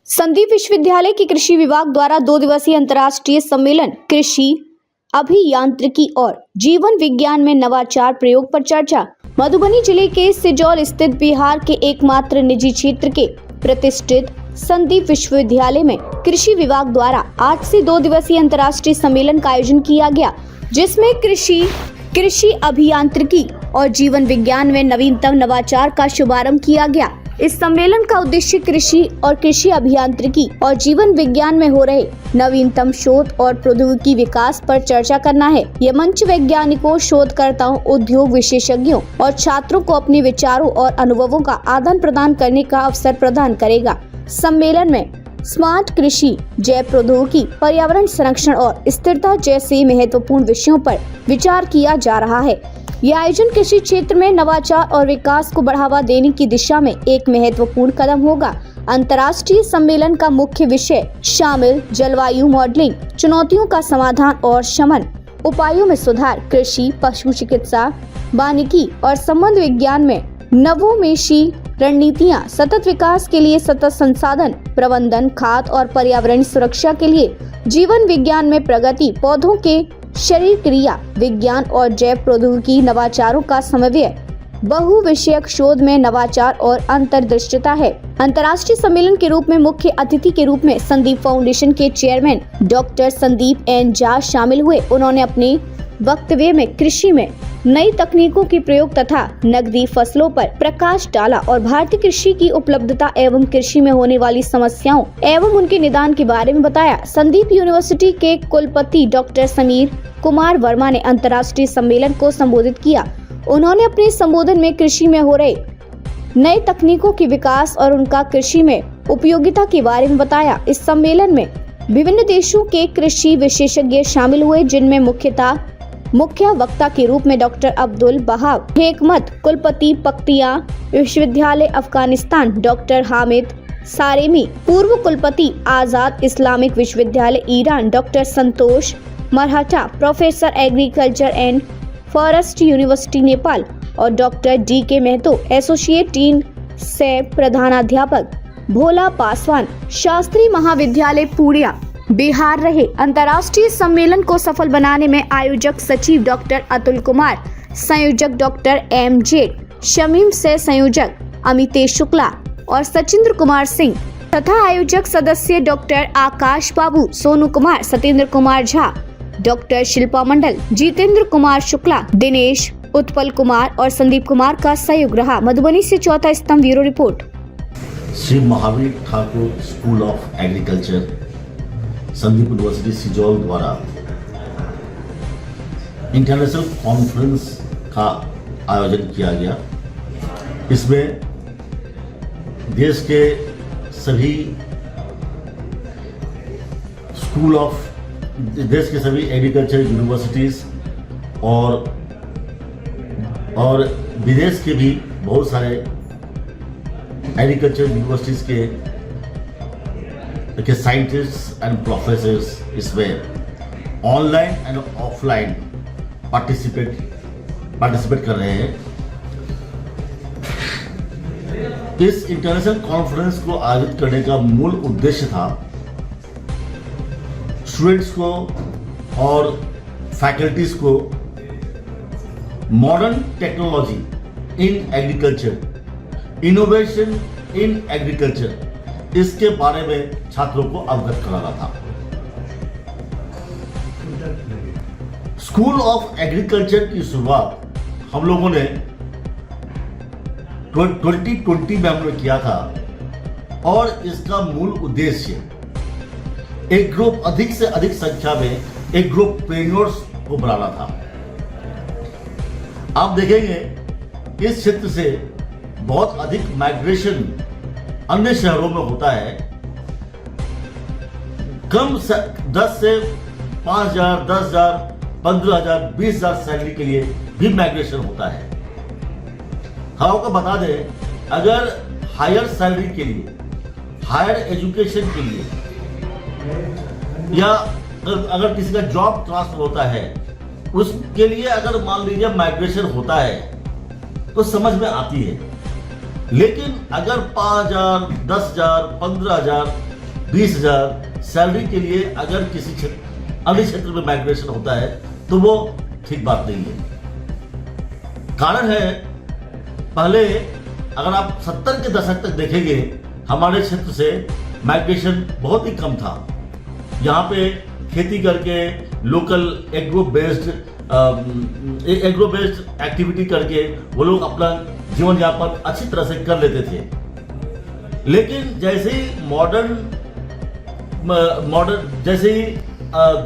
संदीप विश्वविद्यालय के कृषि विभाग द्वारा 2 दिवसीय अंतर्राष्ट्रीय सम्मेलन कृषि अभियांत्रिकी और जीवन विज्ञान में नवाचार प्रयोग पर चर्चा। मधुबनी जिले के सिजौल स्थित बिहार के एकमात्र निजी क्षेत्र के प्रतिष्ठित संदीप विश्वविद्यालय में कृषि विभाग द्वारा आज से 2 दिवसीय अंतर्राष्ट्रीय सम्मेलन का आयोजन किया गया, जिसमें कृषि अभियांत्रिकी और जीवन विज्ञान में नवीनतम नवाचार का शुभारंभ किया गया। इस सम्मेलन का उद्देश्य कृषि और कृषि अभियांत्रिकी और जीवन विज्ञान में हो रहे नवीनतम शोध और प्रौद्योगिकी विकास पर चर्चा करना है। यह मंच वैज्ञानिकों, शोधकर्ताओं, उद्योग विशेषज्ञों और छात्रों को अपने विचारों और अनुभवों का आदान प्रदान करने का अवसर प्रदान करेगा। सम्मेलन में स्मार्ट कृषि, जैव प्रौद्योगिकी, पर्यावरण संरक्षण और स्थिरता जैसे महत्वपूर्ण विषयों पर विचार किया जा रहा है। यह आयोजन कृषि क्षेत्र में नवाचार और विकास को बढ़ावा देने की दिशा में एक महत्वपूर्ण कदम होगा। अंतर्राष्ट्रीय सम्मेलन का मुख्य विषय शामिल जलवायु मॉडलिंग, चुनौतियों का समाधान और शमन, उपायों में सुधार, कृषि, पशु चिकित्सा, वानिकी और संबंध विज्ञान में नवोन्मेषी रणनीतियां, सतत विकास के लिए सतत संसाधन प्रबंधन, खाद्य और पर्यावरण सुरक्षा के लिए जीवन विज्ञान में प्रगति, पौधों के शरीर क्रिया विज्ञान और जैव प्रौद्योगिकी नवाचारों का समन्वय, बहुविषयक शोध में नवाचार और अंतर्दृष्टता है। अंतर्राष्ट्रीय सम्मेलन के रूप में मुख्य अतिथि के रूप में संदीप फाउंडेशन के chairman doctor Sandeep N Jha शामिल हुए। उन्होंने अपने वक्तव्य में कृषि में नई तकनीकों के प्रयोग तथा नकदी फसलों पर प्रकाश डाला और भारतीय कृषि की उपलब्धता एवं कृषि में होने वाली समस्याओं एवं उनके निदान के बारे में बताया। संदीप यूनिवर्सिटी के कुलपति डॉक्टर समीर कुमार वर्मा ने अंतर्राष्ट्रीय सम्मेलन को संबोधित किया। उन्होंने अपने संबोधन में कृषि में हो रहे नए तकनीकों के विकास और उनका कृषि में उपयोगिता के बारे में बताया। इस सम्मेलन में विभिन्न देशों के कृषि विशेषज्ञ शामिल हुए, जिनमें मुख्य वक्ता के रूप में डॉक्टर अब्दुल वहाब हेकमत, कुलपति पक्तिया विश्वविद्यालय अफगानिस्तान, डॉक्टर हामिद सारेमी, पूर्व कुलपति आजाद इस्लामिक विश्वविद्यालय Iran, doctor Santosh Marhatta, professor agriculture and forest university Nepal और doctor DK Mahato, associate dean से प्रधानाध्यापक भोला पासवान, शास्त्री महाविद्यालय पूर्णिया बिहार रहे। अंतर्राष्ट्रीय सम्मेलन को सफल बनाने में आयोजक सचिव डॉक्टर अतुल कुमार, संयोजक डॉक्टर MJ शमीम से संयोजक अमितेश शुक्ला और सचिंद्र कुमार सिंह तथा आयोजक सदस्य डॉक्टर आकाश बाबू, सोनू कुमार, सत्येंद्र कुमार झा, डॉक्टर शिल्पा मंडल, जितेंद्र कुमार शुक्ला, दिनेश, उत्पल कुमार और संदीप कुमार का सहयोग रहा। मधुबनी से चौथा स्तंभ, bureau report. Shri Mahavir Thakur school of agriculture Sandeep university Sijaul द्वारा इंटरनेशनल कॉन्फ्रेंस का आयोजन किया गया। इसमें देश के सभी एग्रीकल्चर यूनिवर्सिटीज और विदेश के भी बहुत सारे एग्रीकल्चर यूनिवर्सिटीज के साइंटिस्ट एंड प्रोफेसर्स इसमें ऑनलाइन एंड ऑफलाइन पार्टिसिपेट कर रहे हैं। इस इंटरनेशनल कॉन्फ्रेंस को आयोजित करने का मूल उद्देश्य था स्टूडेंट्स को और फैकल्टीज को modern technology in agriculture, innovation in agriculture, इसके बारे में छात्रों को अवगत कराना था। स्कूल ऑफ एग्रीकल्चर की शुरुआत हम लोगों ने 2020 में हमने किया था और इसका मूल उद्देश्य एक ग्रुप, अधिक से अधिक संख्या में एक ग्रुप ट्रेनर्स को बनाना था। आप देखेंगे इस क्षेत्र से बहुत अधिक माइग्रेशन अन्य शहरों में होता है। कम 10 से 5,000, 10,000, 15,000, 20,000 सैलरी के लिए भी माइग्रेशन होता है। हम आपको बता दें, अगर हायर सैलरी के लिए, हायर एजुकेशन के लिए या अगर किसी का जॉब ट्रांसफर होता है, उसके लिए अगर मान लीजिए माइग्रेशन होता है तो समझ में आती है। लेकिन अगर 5,000, 10,000, 15,000 20,000 सैलरी के लिए अगर किसी अन्य क्षेत्र में माइग्रेशन होता है तो वो ठीक बात नहीं है। कारण है, पहले अगर आप 70 के दशक तक देखेंगे हमारे क्षेत्र से माइग्रेशन बहुत ही कम था। यहाँ पे खेती करके लोकल एग्रो बेस्ड एक्टिविटी करके वो लोग अपना जीवन यापन अच्छी तरह से कर लेते थे। लेकिन जैसे ही मॉडर्न जैसे ही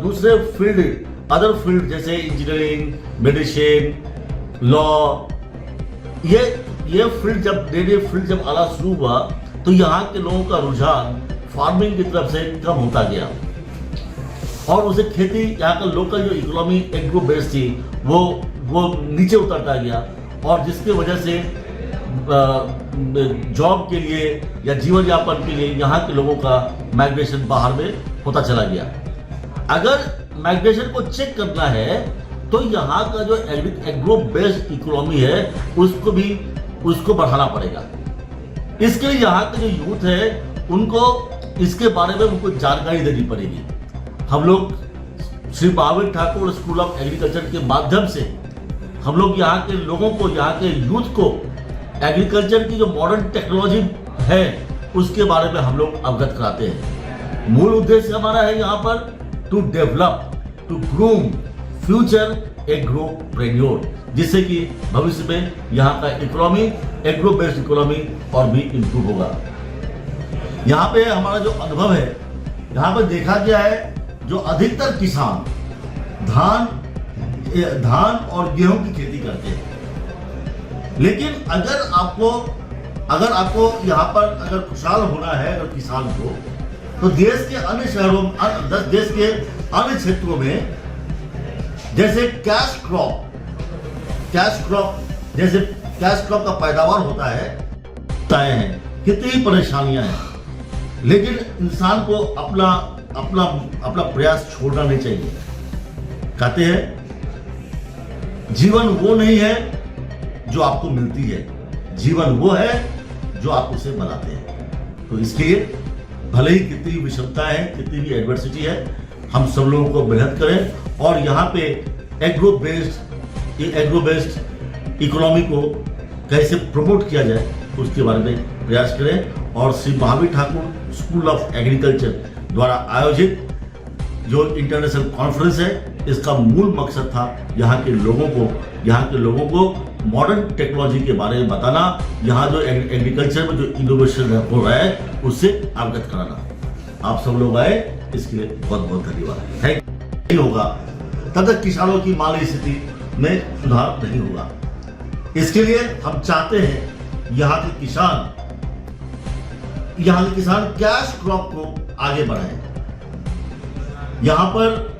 दूसरे फील्ड, अदर फील्ड जैसे इंजीनियरिंग, मेडिसिन, लॉ, ये फील्ड जब आना शुरू हुआ तो यहाँ के लोगों का रुझान फार्मिंग की तरफ से कम होता गया और उसे खेती, यहाँ का लोकल जो इकोनॉमी एग्रो बेस थी वो नीचे उतरता गया और जिसकी वजह से जॉब के लिए या जीवन यापन के लिए यहाँ के लोगों का माइग्रेशन बाहर में होता चला गया। अगर माइग्रेशन को चेक करना है तो यहाँ का जो एग्रो बेस्ड इकोनॉमी है उसको बढ़ाना पड़ेगा। इसके लिए यहाँ के जो यूथ है उनको इसके बारे में उनको जानकारी देनी पड़ेगी। हम लोग Shri Mahavir Thakur school of agriculture के माध्यम से हम लोग यहाँ के लोगों को, यहाँ के यूथ को एग्रीकल्चर की जो मॉडर्न टेक्नोलॉजी है उसके बारे में हम लोग अवगत कराते हैं। मूल उद्देश्य हमारा है यहाँ पर to develop, to groom future agropreneur, जिससे कि भविष्य में यहाँ का इकोनॉमी, एग्रो बेस्ड इकोनॉमी और भी इम्प्रूव होगा। यहाँ पे हमारा जो अनुभव है, यहाँ पे देखा गया है जो अधिकतर किसान धान और गेहूं की खेती करते हैं। लेकिन अगर आपको यहाँ पर अगर खुशहाल होना है अगर किसान को, तो देश के अन्य शहरों, देश के अन्य क्षेत्रों में जैसे कैश क्रॉप का पैदावार होता है, कितनी परेशानियां हैं, लेकिन इंसान को अपना प्रयास छोड़ना नहीं चाहिए। कहते हैं जीवन वो नहीं है जो आपको मिलती है, जीवन वो है जो आप उसे बनाते हैं। तो इसके लिए भले ही कितनी विषमता है, कितनी भी एडवर्सिटी है, हम सब लोगों को मेहनत करें और यहाँ पे एग्रो बेस्ड इकोनॉमी को कैसे प्रमोट किया जाए उसके बारे में प्रयास करें। और Shri Mahavir Thakur school of agriculture द्वारा आयोजित जो इंटरनेशनल कॉन्फ्रेंस है, इसका मूल मकसद था यहाँ के लोगों को मॉडर्न टेक्नोलॉजी के बारे में बताना, यहाँ जो एग्रीकल्चर में जो इनोवेशन हो रहा है उससे अवगत कराना। आप सब लोग आए, इसके लिए बहुत बहुत धन्यवाद। Thank you. होगा तब तक किसानों की माली स्थिति में सुधार नहीं होगा। इसके लिए हम चाहते हैं यहाँ के किसान कैश क्रॉप को आगे बढ़ाएं। यहाँ पर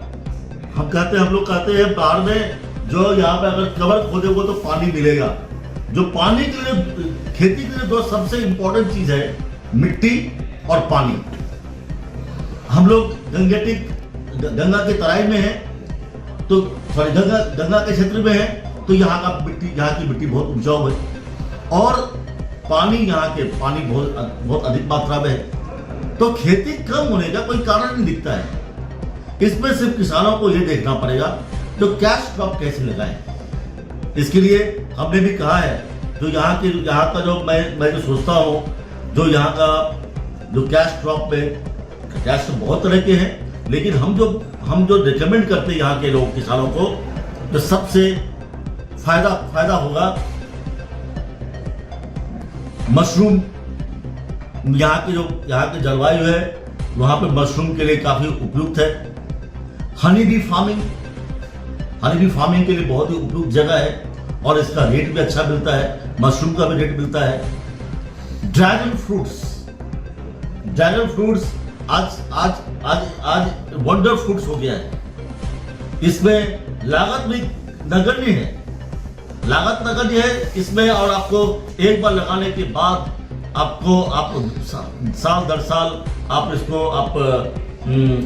हम लोग कहते हैं बाहर में जो यहाँ पे अगर कवर खोदोगे तो पानी मिलेगा। जो पानी के लिए, खेती के लिए दो सबसे इंपॉर्टेंट चीज है, मिट्टी और पानी। हम लोग गंगा के तराई में है, तो सॉरी गंगा के क्षेत्र में है, तो यहाँ की मिट्टी बहुत उपजाऊ है और पानी बहुत अधिक मात्रा में है। तो खेती कम होने का कोई कारण नहीं दिखता है। इसमें सिर्फ किसानों को यह देखना पड़ेगा तो कैश क्रॉप कैसे लगाएं। इसके लिए हमने भी कहा है जो यहाँ का जो मैं जो सोचता हूँ, जो यहाँ का जो कैश क्रॉप में कैश तो बहुत तरह के हैं, लेकिन हम जो रिकमेंड करते हैं यहाँ के लोग किसानों को, तो सबसे फायदा होगा मशरूम। यहाँ की जलवायु है वहाँ पे मशरूम के लिए काफी उपयुक्त है। हनी बी फार्मिंग के लिए बहुत ही उपयुक्त जगह है और इसका रेट भी अच्छा मिलता है, मशरूम का भी रेट मिलता है। ड्रैगन फ्रूट्स आज वंडर फ्रूट्स हो गया है। इसमें लागत भी नगण्य है इसमें, और आपको एक बार लगाने के बाद आप साल दर साल आप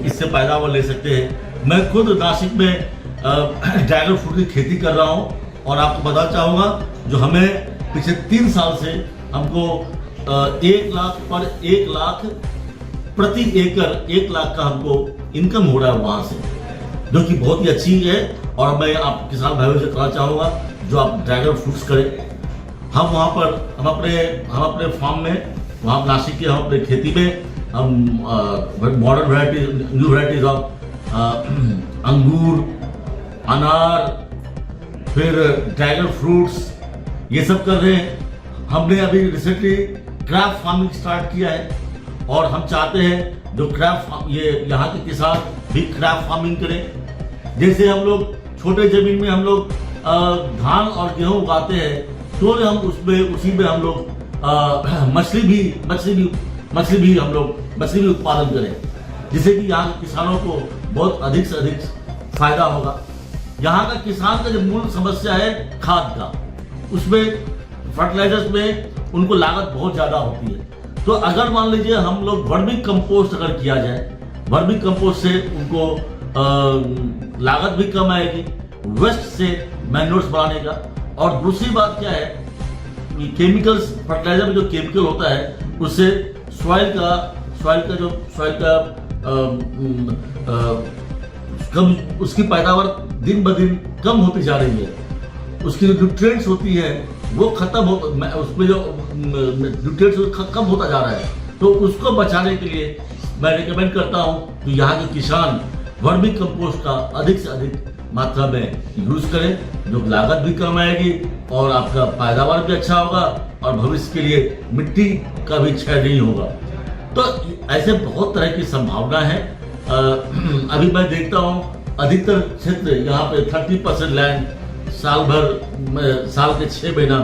इससे पैदावार ले सकते हैं। मैं खुद नासिक में ड्रैगन फ्रूट की खेती कर रहा हूं और आपको बताना चाहूंगा जो हमें पिछले 3 साल से हमको 1 लाख प्रति एकड़ 1 लाख का हमको इनकम हो रहा है वहां से, जो कि बहुत ही अच्छी है। और मैं आप किसान भाइयों से कहना चाहूँगा जो आप ड्रैगन फ्रूट्स करें। हम वहाँ पर हम अपने फार्म में, वहाँ नासिक के हम अपने खेती में हम modern variety, new varieties of अंगूर, अनार, फिर ड्रैगन फ्रूट्स, ये सब कर रहे हैं। हमने अभी रिसेंटली क्रैप फार्मिंग स्टार्ट किया है और हम चाहते हैं जो ये यहाँ के किसान भी क्रैप फार्मिंग करें। जैसे हम लोग छोटे जमीन में हम लोग धान और गेहूं उगाते हैं, तो हम उसी में हम लोग मछली भी उत्पादन करें, जिससे कि यहाँ के किसानों को बहुत अधिक से अधिक फायदा होगा। यहाँ का किसान का जो मूल समस्या है खाद का, उसमें फर्टिलाइजर्स में उनको लागत बहुत ज्यादा होती है। तो अगर मान लीजिए हम लोग वर्मी कंपोस्ट अगर किया जाए, वर्मी कंपोस्ट से उनको लागत भी कम आएगी, वेस्ट से मैन्योर्स बनाने का। और दूसरी बात क्या है, केमिकल्स, फर्टिलाइजर में जो केमिकल होता है उससे सॉइल का कम, उसकी पैदावार दिन ब दिन कम होती जा रही है। उसकी जो न्यूट्रिएंट्स होती है वो खत्म हो, उसमें जो न्यूट्रिएंट्स कम होता जा रहा है। तो उसको बचाने के लिए मैं रिकमेंड करता हूँ कि यहाँ के किसान वर्मी कंपोस्ट का अधिक से अधिक मात्रा में यूज करें, जो लागत भी कम आएगी और आपका पैदावार भी अच्छा होगा और भविष्य के लिए मिट्टी का भी क्षय नहीं होगा। तो ऐसे बहुत तरह की संभावना है। अभी मैं देखता हूँ अधिकतर क्षेत्र यहाँ पे 30% लैंड साल के 6 महीना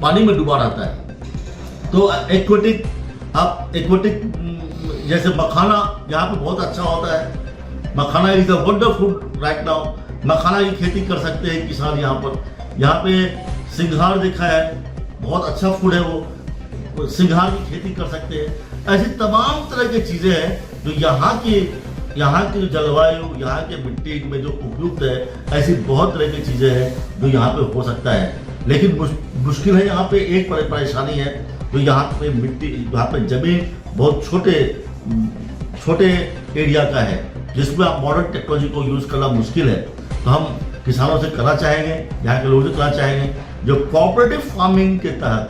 पानी में डूबा रहता है। तो एक्वेटिक जैसे मखाना यहाँ पे बहुत अच्छा होता है। Makhana is a wonderful right now. Makhana की खेती कर सकते हैं किसान यहाँ पे सिंघार देखा है, बहुत अच्छा फूड है वो, सिंघार की खेती कर सकते हैं। ऐसी तमाम तरह की चीजें हैं जो यहाँ की जो जलवायु, यहाँ के मिट्टी में जो उपयुक्त है, ऐसी बहुत तरह की चीजें हैं जो यहाँ पे हो सकता है। लेकिन मुश्किल है, यहाँ पे एक परेशानी है, तो यहाँ पे मिट्टी, यहाँ पे जमीन बहुत छोटे एरिया का है, जिसमें आप मॉडर्न टेक्नोलॉजी को यूज करना मुश्किल है। तो हम किसानों से करना चाहेंगे, यहाँ के लोगों से करना चाहेंगे, जो कोऑपरेटिव फार्मिंग के तहत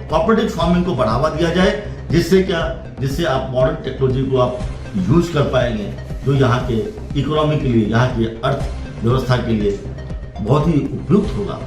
कोऑपरेटिव फार्मिंग को बढ़ावा दिया जाए, जिससे आप मॉडर्न टेक्नोलॉजी को आप यूज कर पाएंगे, जो यहाँ के इकोनॉमी के लिए, यहाँ की अर्थव्यवस्था के लिए बहुत ही उपयुक्त होगा।